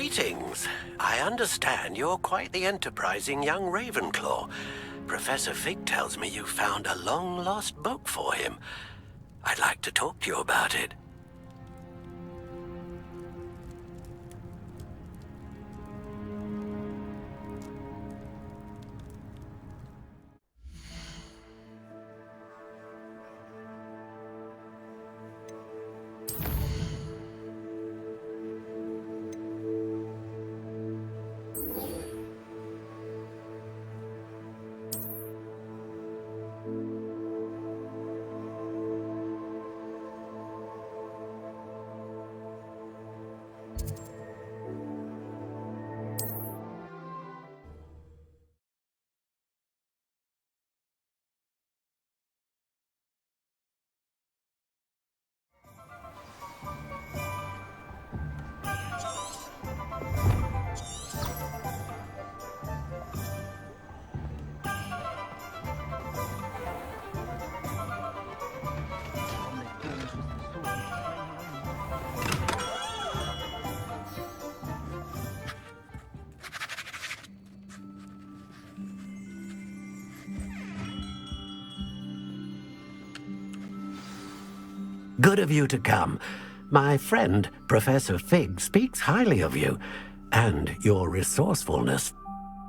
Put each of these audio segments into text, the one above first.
Greetings. I understand you're quite the enterprising young Ravenclaw. Professor Fig tells me you found a long-lost book for him. I'd like to talk to you about it. Good of you to come. My friend, Professor Fig, speaks highly of you and your resourcefulness.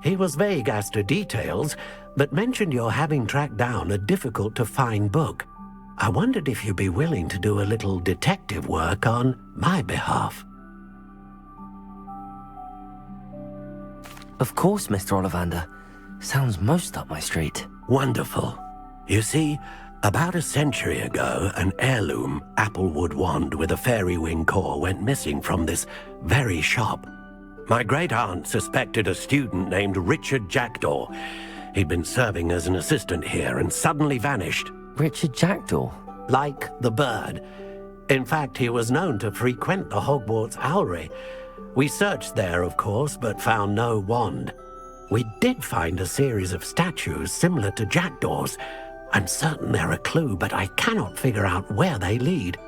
He was vague as to details, but mentioned your having tracked down a difficult-to-find book. I wondered if you'd be willing to do a little detective work on my behalf. Of course, Mr. Ollivander. Sounds most up my street. Wonderful. You see, about a century ago, an heirloom applewood wand with a fairy wing core went missing from this very shop. My great-aunt suspected a student named Richard Jackdaw. He'd been serving as an assistant here and suddenly vanished. Richard Jackdaw? Like the bird. In fact, he was known to frequent the Hogwarts Owlery. We searched there, of course, but found no wand. We did find a series of statues similar to Jackdaw's. I'm certain they're a clue, but I cannot figure out where they lead.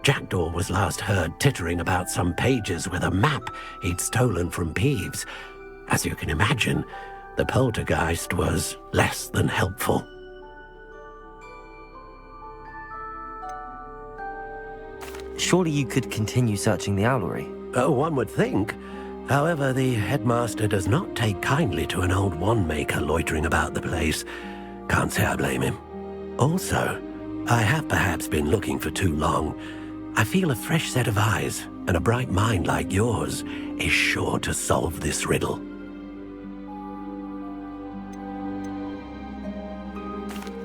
Jackdaw was last heard tittering about some pages with a map he'd stolen from Peeves. As you can imagine, the poltergeist was less than helpful. Surely you could continue searching the Owlery. Oh, one would think. However, the headmaster does not take kindly to an old wand-maker loitering about the place. Can't say I blame him. Also, I have perhaps been looking for too long. I feel a fresh set of eyes and a bright mind like yours is sure to solve this riddle.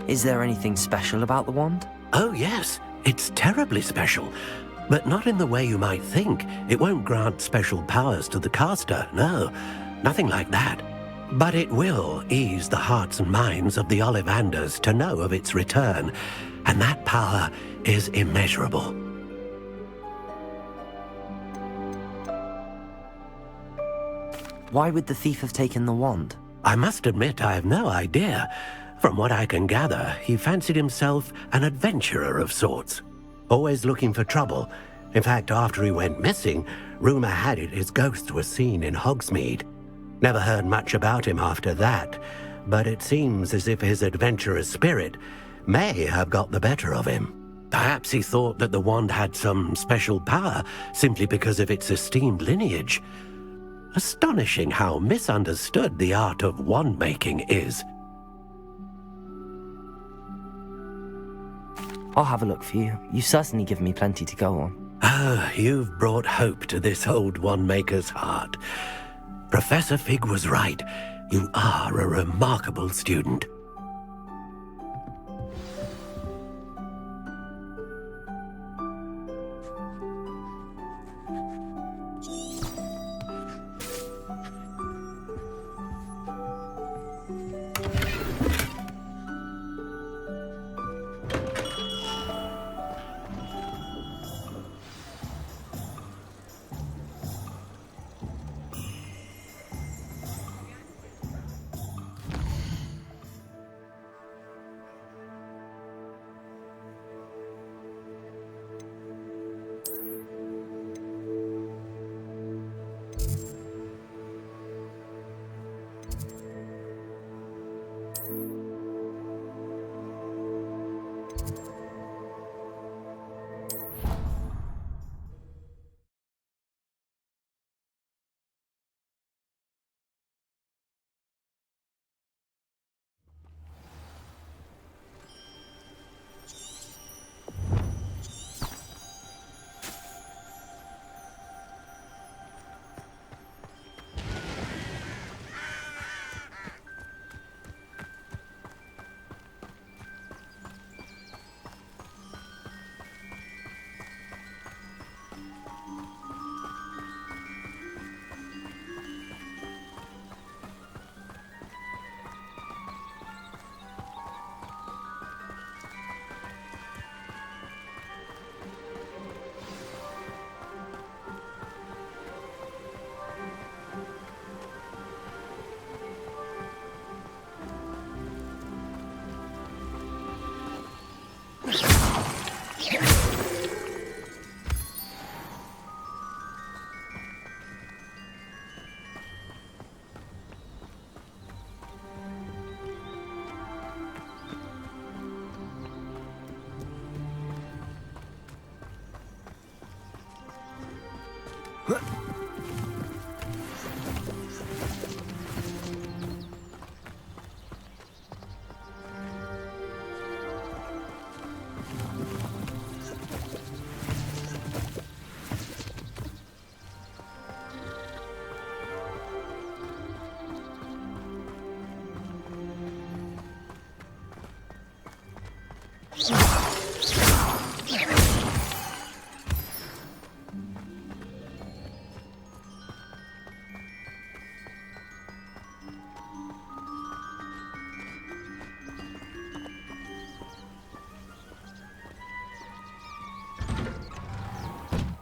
Is there anything special about the wand? Oh yes, it's terribly special. But not in the way you might think. It won't grant special powers to the caster, no. Nothing like that. But it will ease the hearts and minds of the Ollivanders to know of its return, and that power is immeasurable. Why would the thief have taken the wand? I must admit I have no idea. From what I can gather, he fancied himself an adventurer of sorts, always looking for trouble. In fact, after he went missing, rumor had it his ghost was seen in Hogsmeade. Never heard much about him after that, but it seems as if his adventurous spirit may have got the better of him. Perhaps he thought that the wand had some special power simply because of its esteemed lineage. Astonishing how misunderstood the art of wand-making is. I'll have a look for you. You've certainly given me plenty to go on. Ah, you've brought hope to this old wand-maker's heart. Professor Fig was right. You are a remarkable student.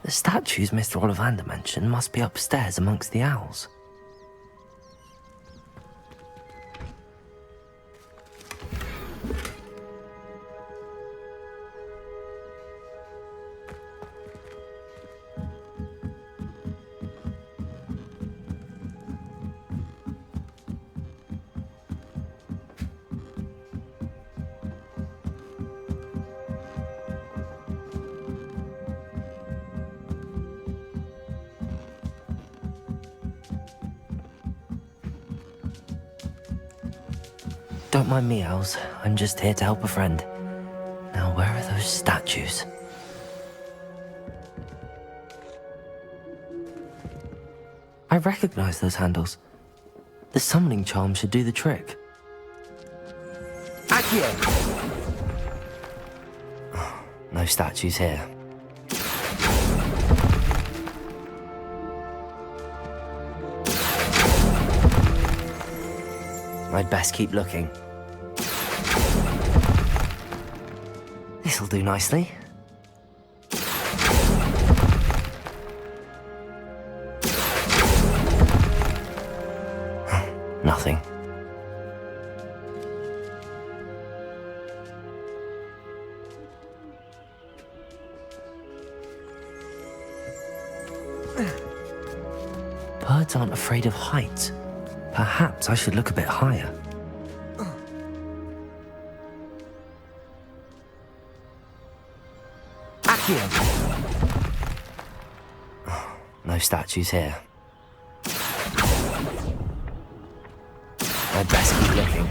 The statues Mr. Ollivander mentioned must be upstairs amongst the owls. Don't mind me, owls. I'm just here to help a friend. Now, where are those statues? I recognize those handles. The summoning charm should do the trick. Accio! No statues here. I'd best keep looking. This'll do nicely. Nothing. Birds aren't afraid of heights. Perhaps I should look a bit higher. Accio! No statues here. I'd best keep looking.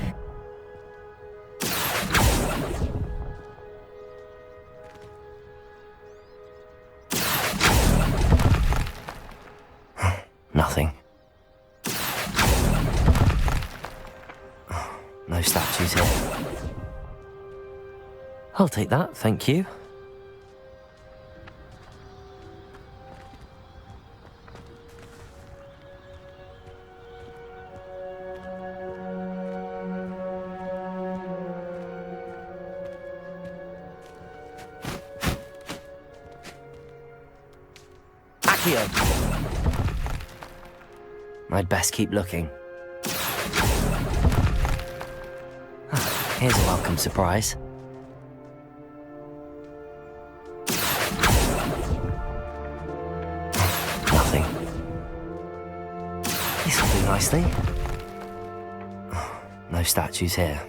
Nothing. No statues here. I'll take that, thank you. I'd best keep looking. Here's a welcome surprise. Nothing. This'll do nicely. No statues here.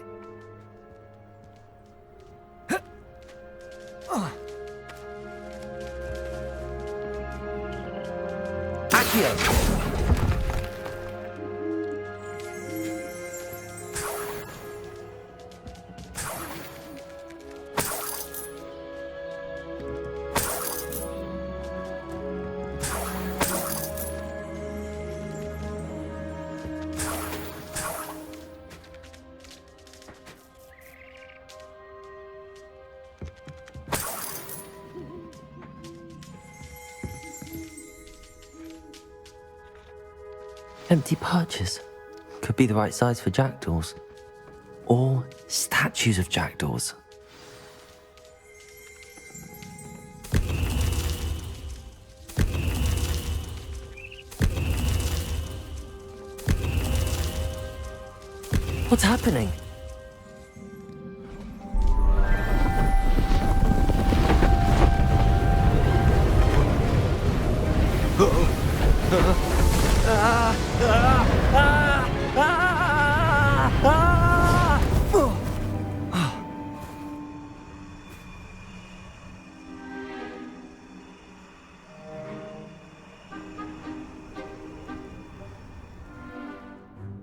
Accio! Empty perches. Could be the right size for jackdaws. Or statues of jackdaws. What's happening?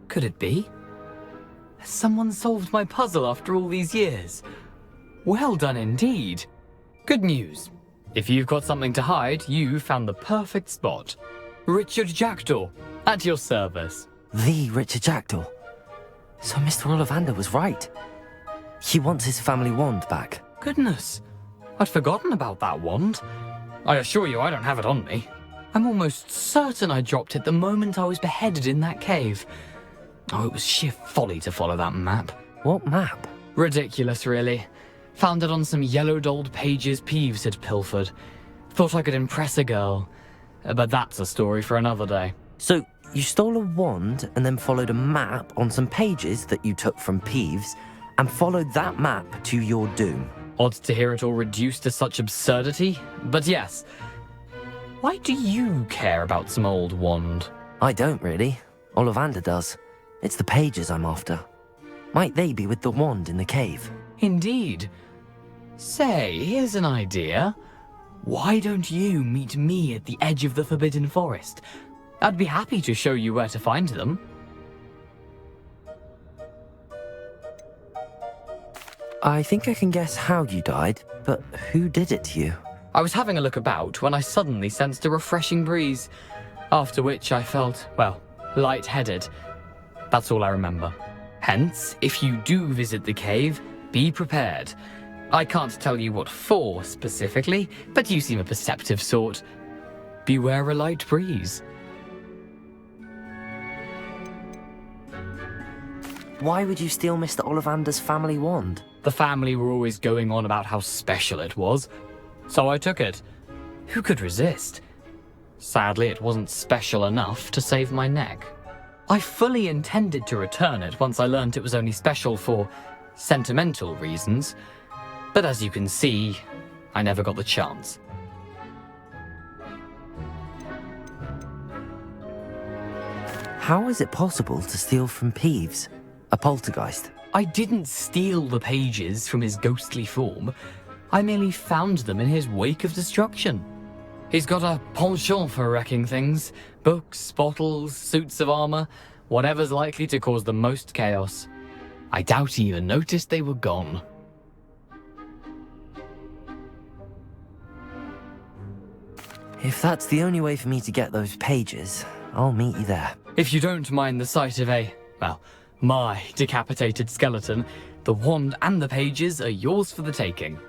could it be? Has someone solved my puzzle after all these years? Well done indeed. Good news. If you've got something to hide, you found the perfect spot. Richard Jackdaw, at your service. The Richard Jackdaw. So Mr. Ollivander was right. He wants his family wand back. Goodness, I'd forgotten about that wand. I assure you I don't have it on me. I'm almost certain I dropped it the moment I was beheaded in that cave. Oh, it was sheer folly to follow that map. What map? Ridiculous, really. Found it on some yellowed old pages Peeves had pilfered. Thought I could impress a girl. But that's a story for another day. So you stole a wand and then followed a map on some pages that you took from Peeves and followed that map to your doom. Odd to hear it all reduced to such absurdity, but yes. Why do you care about some old wand? I don't really. Ollivander does. It's the pages I'm after. Might they be with the wand in the cave? Indeed. Say, here's an idea. Why don't you meet me at the edge of the Forbidden Forest? I'd be happy to show you where to find them. I think I can guess how you died, but who did it to you? I was having a look about when I suddenly sensed a refreshing breeze, after which I felt, well, lightheaded. That's all I remember. Hence, if you do visit the cave, be prepared. I can't tell you what for specifically, but you seem a perceptive sort. Beware a light breeze. Why would you steal Mr. Ollivander's family wand? The family were always going on about how special it was, so I took it. Who could resist? Sadly, it wasn't special enough to save my neck. I fully intended to return it once I learned it was only special for sentimental reasons, but as you can see, I never got the chance. How is it possible to steal from Peeves, a poltergeist? I didn't steal the pages from his ghostly form. I merely found them in his wake of destruction. He's got a penchant for wrecking things. Books, bottles, suits of armor, whatever's likely to cause the most chaos. I doubt he even noticed they were gone. If that's the only way for me to get those pages, I'll meet you there. If you don't mind the sight of my decapitated skeleton, the wand and the pages are yours for the taking.